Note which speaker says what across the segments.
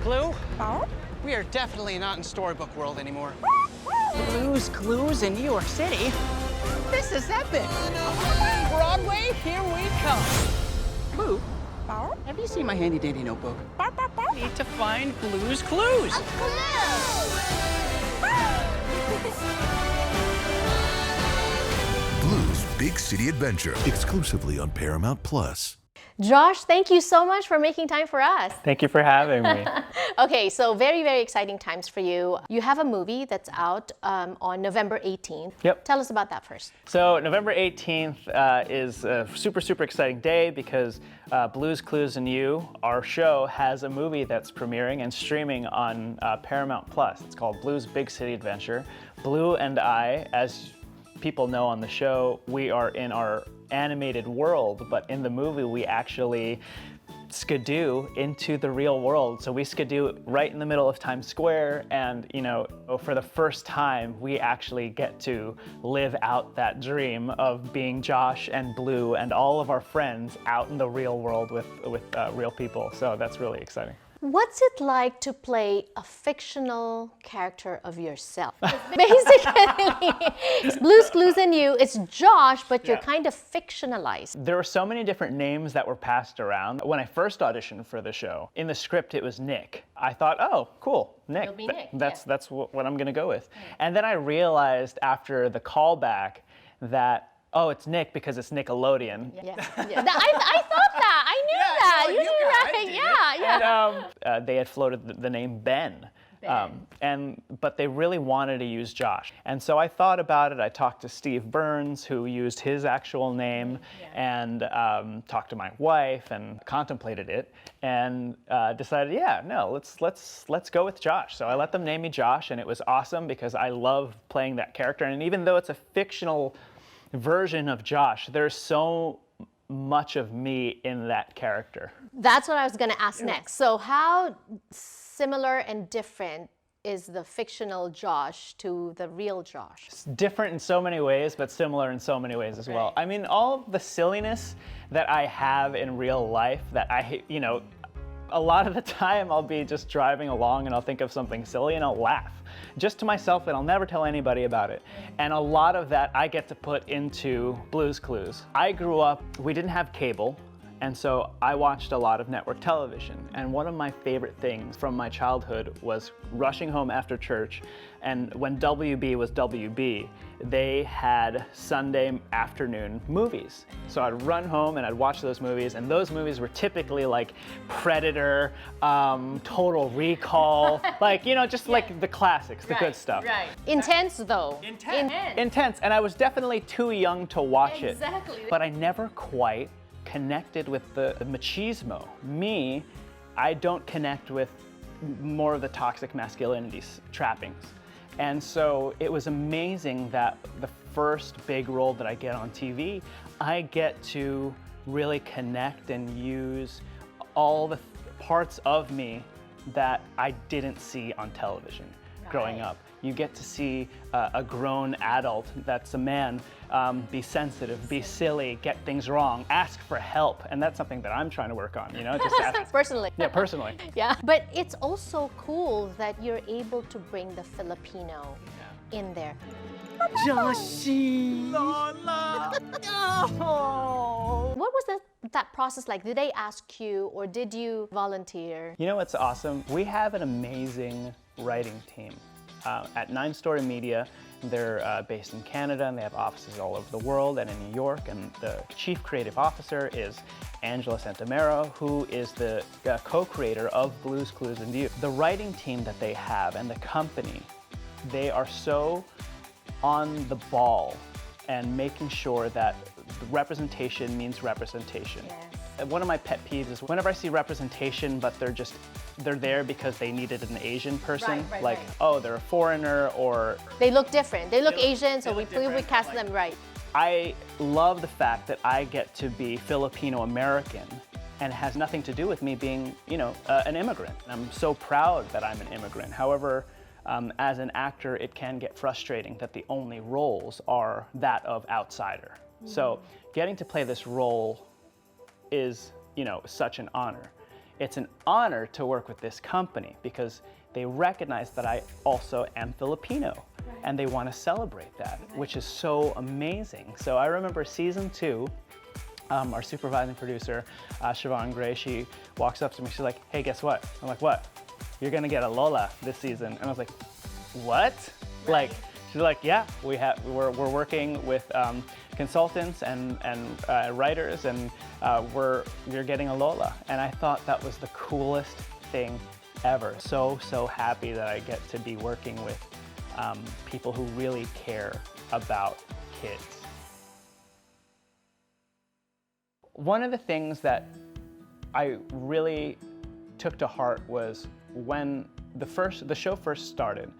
Speaker 1: Glue? We are definitely not in storybook world anymore. Blue's Clues in New York City? This is epic! Broadway, here we come! Blue, have you seen my handy-dandy notebook? Need to find Blue's Clues!
Speaker 2: Blue's Big City Adventure, exclusively on Paramount Plus.
Speaker 3: Josh, thank you so much for making time for us.
Speaker 4: Thank you for having me.
Speaker 3: Okay, so very, very exciting times for you. You have a movie that's out on November 18th.
Speaker 4: Yep.
Speaker 3: Tell us about that first.
Speaker 4: So November 18th is a super, super exciting day because Blue's Clues and You, our show, has a movie that's premiering and streaming on Paramount Plus. It's called Blue's Big City Adventure. Blue and I, as people know on the show, we are in our animated world, but in the movie we actually skidoo into the real world. So we skidoo right in the middle of Times Square, and for the first time we actually get to live out that dream of being Josh and Blue and all of our friends out in the real world with real people. So that's really exciting.
Speaker 3: What's it like to play a fictional character of yourself? Basically, it's Blue's Clues and You, it's Josh, but you're kind of fictionalized.
Speaker 4: There were so many different names that were passed around. When I first auditioned for the show, in the script it was Nick. I thought, oh, cool, Nick.
Speaker 3: You'll be Nick.
Speaker 4: That's what I'm gonna go with. And then I realized after the callback that, oh, it's Nick because it's Nickelodeon.
Speaker 3: Yeah. I thought that. I knew that.
Speaker 1: No,
Speaker 3: you did right. Yeah.
Speaker 4: And they had floated the name Ben. But they really wanted to use Josh. And so I thought about it. I talked to Steve Burns, who used his actual name, and talked to my wife and contemplated it, and decided, let's go with Josh. So I let them name me Josh, and it was awesome because I love playing that character. And even though it's a fictional version of Josh, there's so much of me in that character.
Speaker 3: That's what I was going to ask next. So how similar and different is the fictional Josh to the real Josh?
Speaker 4: It's different in so many ways, but similar in so many ways as well. I mean, all of the silliness that I have in real life that a lot of the time I'll be just driving along and I'll think of something silly and I'll laugh just to myself, and I'll never tell anybody about it. And a lot of that I get to put into Blue's Clues. I grew up, we didn't have cable, and so I watched a lot of network television. And one of my favorite things from my childhood was rushing home after church, and when WB was WB, they had Sunday afternoon movies. So I'd run home and I'd watch those movies, and those movies were typically like Predator, Total Recall, like the classics, the good stuff.
Speaker 3: Right. Intense though.
Speaker 4: Intense, and I was definitely too young to watch it.
Speaker 3: Exactly.
Speaker 4: But I never quite connected with the machismo. Me, I don't connect with more of the toxic masculinity trappings. And so it was amazing that the first big role that I get on TV, I get to really connect and use all the parts of me that I didn't see on television growing up. You get to see a grown adult that's a man be sensitive, be silly, get things wrong, ask for help, and that's something that I'm trying to work on, just ask.
Speaker 3: Personally.
Speaker 4: Yeah, personally.
Speaker 3: Yeah, but it's also cool that you're able to bring the Filipino in there.
Speaker 1: Joshy! Lola! Oh.
Speaker 3: What was that process like? Did they ask you or did you volunteer?
Speaker 4: You know what's awesome? We have an amazing writing team. At 9 Story Media, they're based in Canada, and they have offices all over the world and in New York, and the chief creative officer is Angela Santamero, who is the co-creator of Blue's Clues and You. The writing team that they have and the company, they are so on the ball and making sure that representation means representation. Yes. One of my pet peeves is whenever I see representation, but they're there because they needed an Asian person, oh, they're a foreigner, or
Speaker 3: they look different. They look Asian, so we cast them right.
Speaker 4: I love the fact that I get to be Filipino-American, and it has nothing to do with me being, an immigrant. I'm so proud that I'm an immigrant. However, as an actor, it can get frustrating that the only roles are that of outsider. So getting to play this role is, such an honor. it's an honor to work with this company because they recognize that I also am Filipino and they want to celebrate that, which is so amazing. So I remember season 2, our supervising producer, Siobhan Gray, she walks up to me, she's like, hey, guess what? I'm like, what? You're gonna get a Lola this season. And I was like, what? Like, she's like, yeah, we're working with consultants and writers, and you're getting a Lola. And I thought that was the coolest thing ever. So happy that I get to be working with people who really care about kids. One of the things that I really took to heart was when the show first started.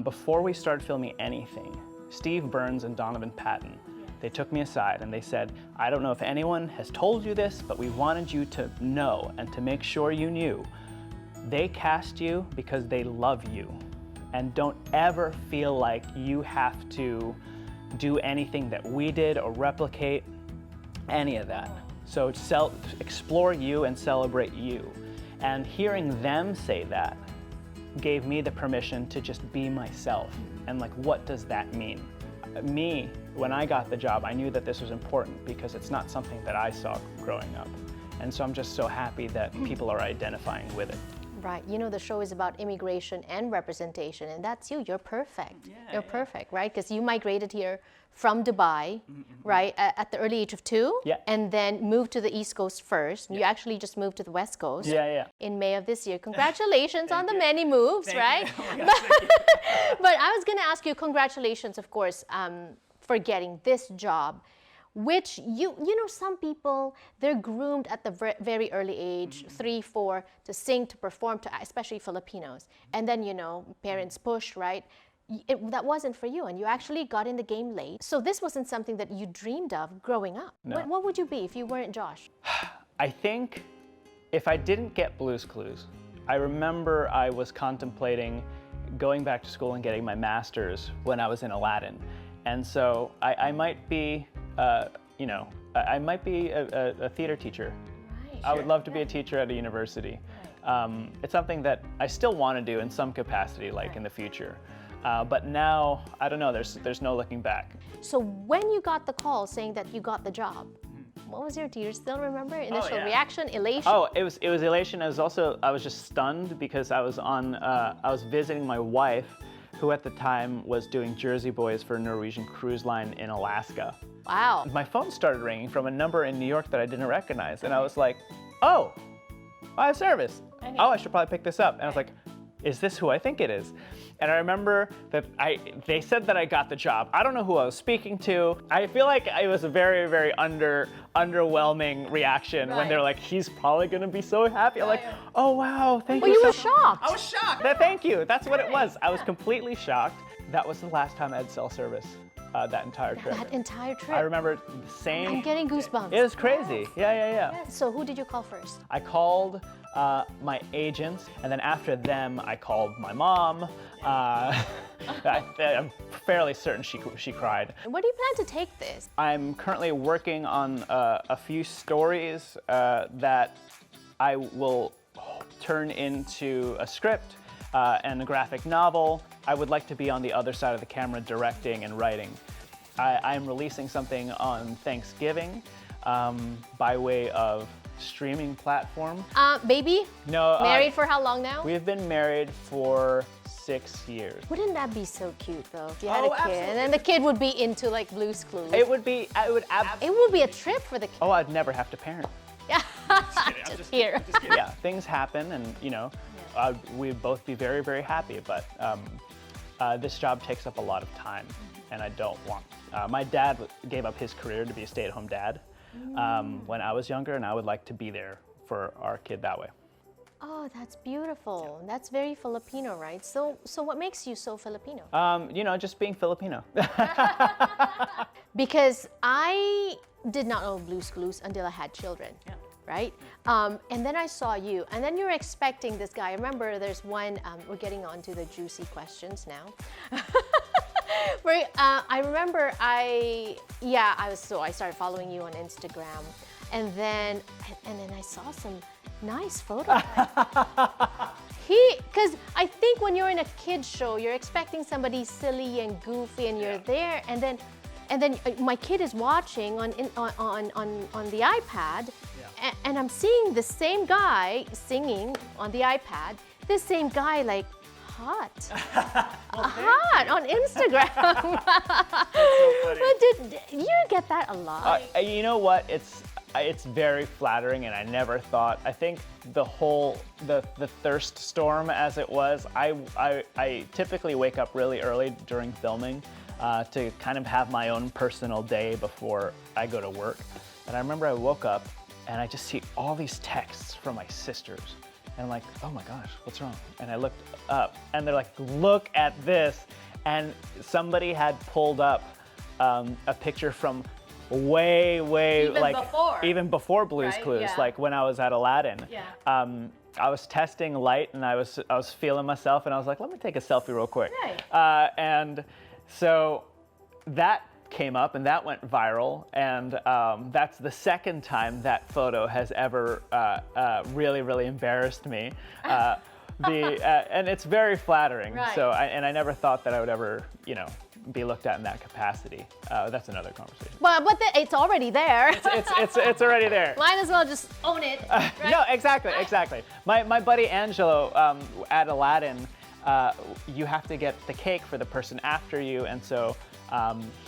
Speaker 4: Before we started filming anything, Steve Burns and Donovan Patton, they took me aside and they said, I don't know if anyone has told you this, but we wanted you to know and to make sure you knew. They cast you because they love you. And don't ever feel like you have to do anything that we did or replicate any of that. So explore you and celebrate you. And hearing them say that gave me the permission to just be myself. And like, what does that mean? Me, when I got the job, I knew that this was important because it's not something that I saw growing up. And so I'm just so happy that people are identifying with it.
Speaker 3: Right. You know, the show is about immigration and representation, and that's you. You're perfect. You're perfect, right? Because you migrated here from Dubai, right, at the early age of 2, and then moved to the East Coast first. You actually just moved to the West Coast in May of this year. Congratulations on the many moves, right? But I was going to ask you, congratulations, of course, for getting this job, which you know, some people, they're groomed at the very early age, 3, 4, to sing, to perform, especially Filipinos. And then, you know, parents push, right? That wasn't for you, and you actually got in the game late. So this wasn't something that you dreamed of growing up.
Speaker 4: No.
Speaker 3: What would you be if you weren't Josh?
Speaker 4: I think if I didn't get Blue's Clues, I remember I was contemplating going back to school and getting my master's when I was in Aladdin. And so I might be, you know, I might be a theater teacher. Right. I would love to be a teacher at a university. Right. It's something that I still want to do in some capacity, like in the future. But now, I don't know, there's no looking back.
Speaker 3: So when you got the call saying that you got the job, what was do you still remember? Initial reaction, elation?
Speaker 4: Oh, it was elation. I was just stunned because I was visiting my wife, who at the time was doing Jersey Boys for a Norwegian cruise line in Alaska.
Speaker 3: Wow.
Speaker 4: My phone started ringing from a number in New York that I didn't recognize, and I was like, oh, I have service. Oh, I should probably pick this up. And I was like, is this who I think it is? And I remember that they said that I got the job. I don't know who I was speaking to. I feel like it was a very, very underwhelming reaction when they're like, he's probably gonna be so happy. I'm like, oh wow, thank you.
Speaker 3: Well, you were shocked.
Speaker 1: I was shocked.
Speaker 4: Thank you, that's what it was. I was completely shocked. That was the last time I had cell service that entire trip.
Speaker 3: That entire trip.
Speaker 4: I remember the same.
Speaker 3: I'm getting goosebumps.
Speaker 4: It was crazy, yeah.
Speaker 3: So who did you call first?
Speaker 4: I called my agents, and then after them, I called my mom. I'm fairly certain she cried.
Speaker 3: Where do you plan to take this?
Speaker 4: I'm currently working on a few stories that I will turn into a script and a graphic novel. I would like to be on the other side of the camera directing and writing. I'm releasing something on Thanksgiving by way of streaming platform.
Speaker 3: Baby?
Speaker 4: No.
Speaker 3: Married for how long now?
Speaker 4: We've been married for 6 years.
Speaker 3: Wouldn't that be so cute though, if you had a kid,
Speaker 1: absolutely.
Speaker 3: and then the kid would be into like Blue's Clues?
Speaker 4: It would be
Speaker 3: a trip for the kid.
Speaker 4: Oh, I'd never have to parent.
Speaker 3: Just here.
Speaker 4: Yeah, things happen, and you know, we'd both be very, very happy. But this job takes up a lot of time, and I don't want. My dad gave up his career to be a stay-at-home dad when I was younger, and I would like to be there for our kid that way.
Speaker 3: Oh, that's beautiful. That's very Filipino, right? So what makes you so Filipino?
Speaker 4: You know, just being Filipino.
Speaker 3: Because I did not know Blue's Clues until I had children. Yeah. Right? And then I saw you, and then you're expecting this guy. I remember there's one, we're getting on to the juicy questions now. Where, I remember I started following you on Instagram. and then I saw some nice photos. Because I think when you're in a kids show, you're expecting somebody silly and goofy, and you're there, and then my kid is watching on the iPad, and I'm seeing the same guy singing on the iPad. This same guy like hot, hot on Instagram. But did you get that a lot?
Speaker 4: You know what? It's very flattering, and I never thought. I think the thirst storm, as it was. I typically wake up really early during filming to kind of have my own personal day before I go to work. And I remember I woke up and I just see all these texts from my sisters, and I'm like, oh my gosh, what's wrong? And I looked up, and they're like, look at this, and somebody had pulled up a picture from way even before Blue's Clues, like when I was at Aladdin. I was testing light, and I was feeling myself, and I was like, let me take a selfie real quick. And so that came up, and that went viral, and that's the second time that photo has ever really embarrassed me. And it's very flattering. So I never thought that I would ever, be looked at in that capacity. That's another conversation.
Speaker 3: But it's already there.
Speaker 4: It's already there.
Speaker 3: Might as well just own it. Right?
Speaker 4: No, exactly. My buddy Angelo at Aladdin, you have to get the cake for the person after you, and so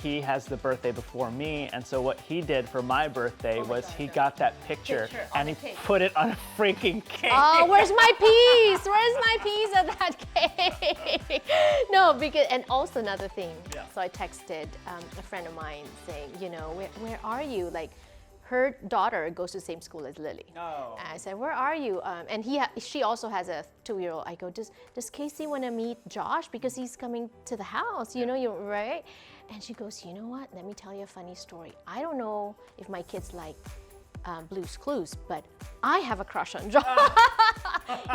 Speaker 4: he has the birthday before me, and so what he did for my birthday was he got that picture and he put it on a freaking cake.
Speaker 3: Oh, where's my piece? Where's my piece of that cake? No, because, and also another thing. So I texted a friend of mine saying, where are you? Like, her daughter goes to the same school as Lily.
Speaker 4: Oh.
Speaker 3: And I said, where are you? And she also has a 2-year-old. I go, does Casey want to meet Josh? Because he's coming to the house, you're right? And she goes, you know what? Let me tell you a funny story. I don't know if my kids like Blue's Clues, but I have a crush on Josh.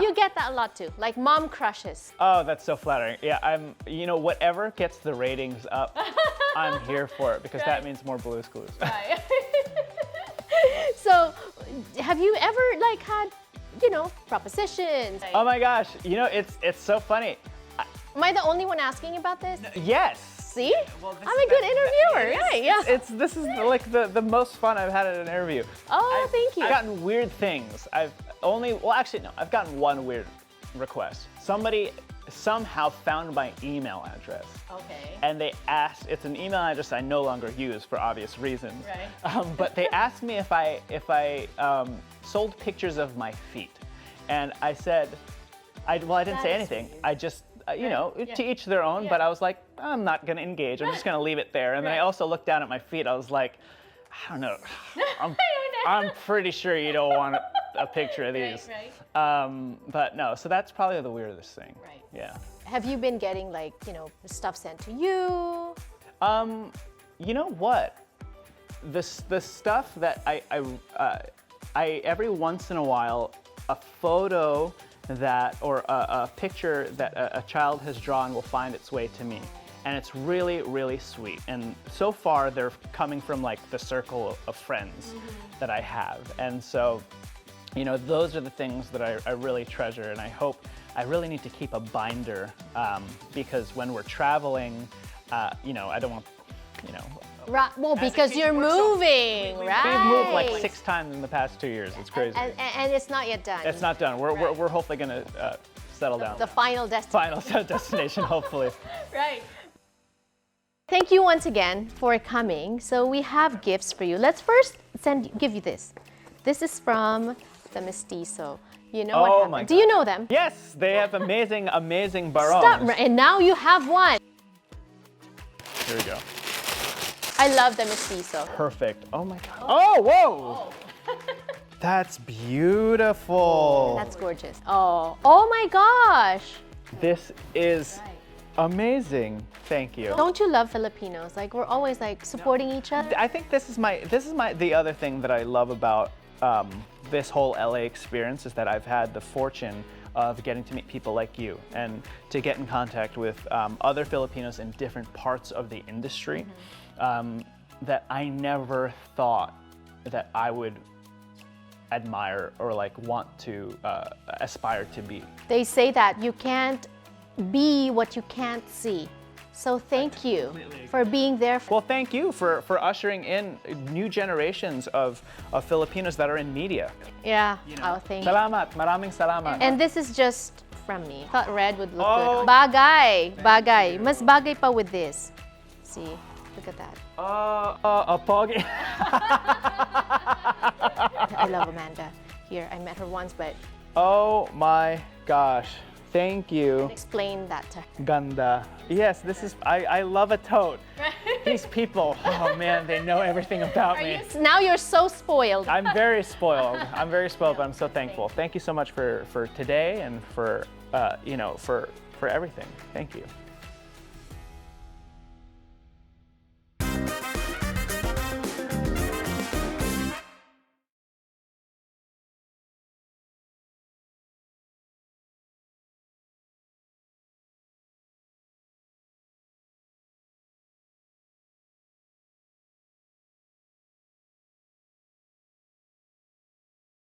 Speaker 3: You get that a lot too, like mom crushes.
Speaker 4: Oh, that's so flattering. Yeah, whatever gets the ratings up, I'm here for it, because that means more Blue's Clues.
Speaker 3: Right. So, have you ever had, propositions?
Speaker 4: Oh my gosh, it's so funny.
Speaker 3: Am I the only one asking about this?
Speaker 4: Yes.
Speaker 3: See? Well, I'm a good interviewer, right? Yeah.
Speaker 4: This is like the most fun I've had at an interview.
Speaker 3: Oh, thank you.
Speaker 4: I've gotten weird things. I've gotten one weird request. Somebody somehow found my email address.
Speaker 3: Okay.
Speaker 4: And they asked, it's an email address I no longer use for obvious reasons.
Speaker 3: Right.
Speaker 4: But they asked me if I sold pictures of my feet. And I said, I didn't say anything. I just, to each their own, but I was like, I'm not gonna engage. I'm just gonna leave it there. And then I also looked down at my feet. I was like, I don't know. I'm pretty sure you don't want a picture of these.
Speaker 3: Right.
Speaker 4: But no, so that's probably the weirdest thing.
Speaker 3: Right.
Speaker 4: Yeah.
Speaker 3: Have you been getting stuff sent to you?
Speaker 4: You know what? The stuff that I every once in a while, a photo that or a picture that a child has drawn will find its way to me. And it's really sweet. And so far, they're coming from the circle of friends that I have. And so, those are the things that I really treasure. And I really need to keep a binder because when we're traveling, I don't want,
Speaker 3: Right. Well, because you're moving, right?
Speaker 4: We've moved 6 times in the past 2 years. It's crazy.
Speaker 3: And it's not yet done.
Speaker 4: It's not done. We're hopefully going to settle down.
Speaker 3: The final destination.
Speaker 4: Final destination, hopefully.
Speaker 3: Right. Thank you once again for coming. So we have gifts for you. Let's first give you this. This is from the Mestizo. You know what happened?
Speaker 4: My God.
Speaker 3: Do you know them?
Speaker 4: Yes, they have amazing barons.
Speaker 3: Stop, and now you have one.
Speaker 4: Here we go.
Speaker 3: I love the Mestizo.
Speaker 4: Perfect. Oh my God. Oh, whoa. That's beautiful.
Speaker 3: That's gorgeous. Oh my gosh.
Speaker 4: This is amazing. Thank you.
Speaker 3: Don't you love Filipinos? We're always supporting each other.
Speaker 4: I think this is the other thing that I love about this whole LA experience is that I've had the fortune of getting to meet people like you and to get in contact with other Filipinos in different parts of the industry that I never thought that I would admire or like want to aspire to be.
Speaker 3: They say that you can't be what you can't see. So thank you for being there.
Speaker 4: Well, thank you for ushering in new generations of Filipinos that are in media.
Speaker 3: Yeah, oh, thank you.
Speaker 4: Salamat, maraming salamat.
Speaker 3: And this is just from me. Thought red would look good. Bagay, bagay. Mas bagay pa with this. See, look at that.
Speaker 4: A pogi.
Speaker 3: I love Amanda. Here, I met her once, but
Speaker 4: Oh my gosh. Thank you.
Speaker 3: explain that to her.
Speaker 4: Ganda. Yes, this is, I love a tote. These people, oh man, they know everything about me.
Speaker 3: Now you're so spoiled.
Speaker 4: I'm very spoiled. I'm very spoiled, but I'm so thankful. Thank you so much for today and for, for everything. Thank you.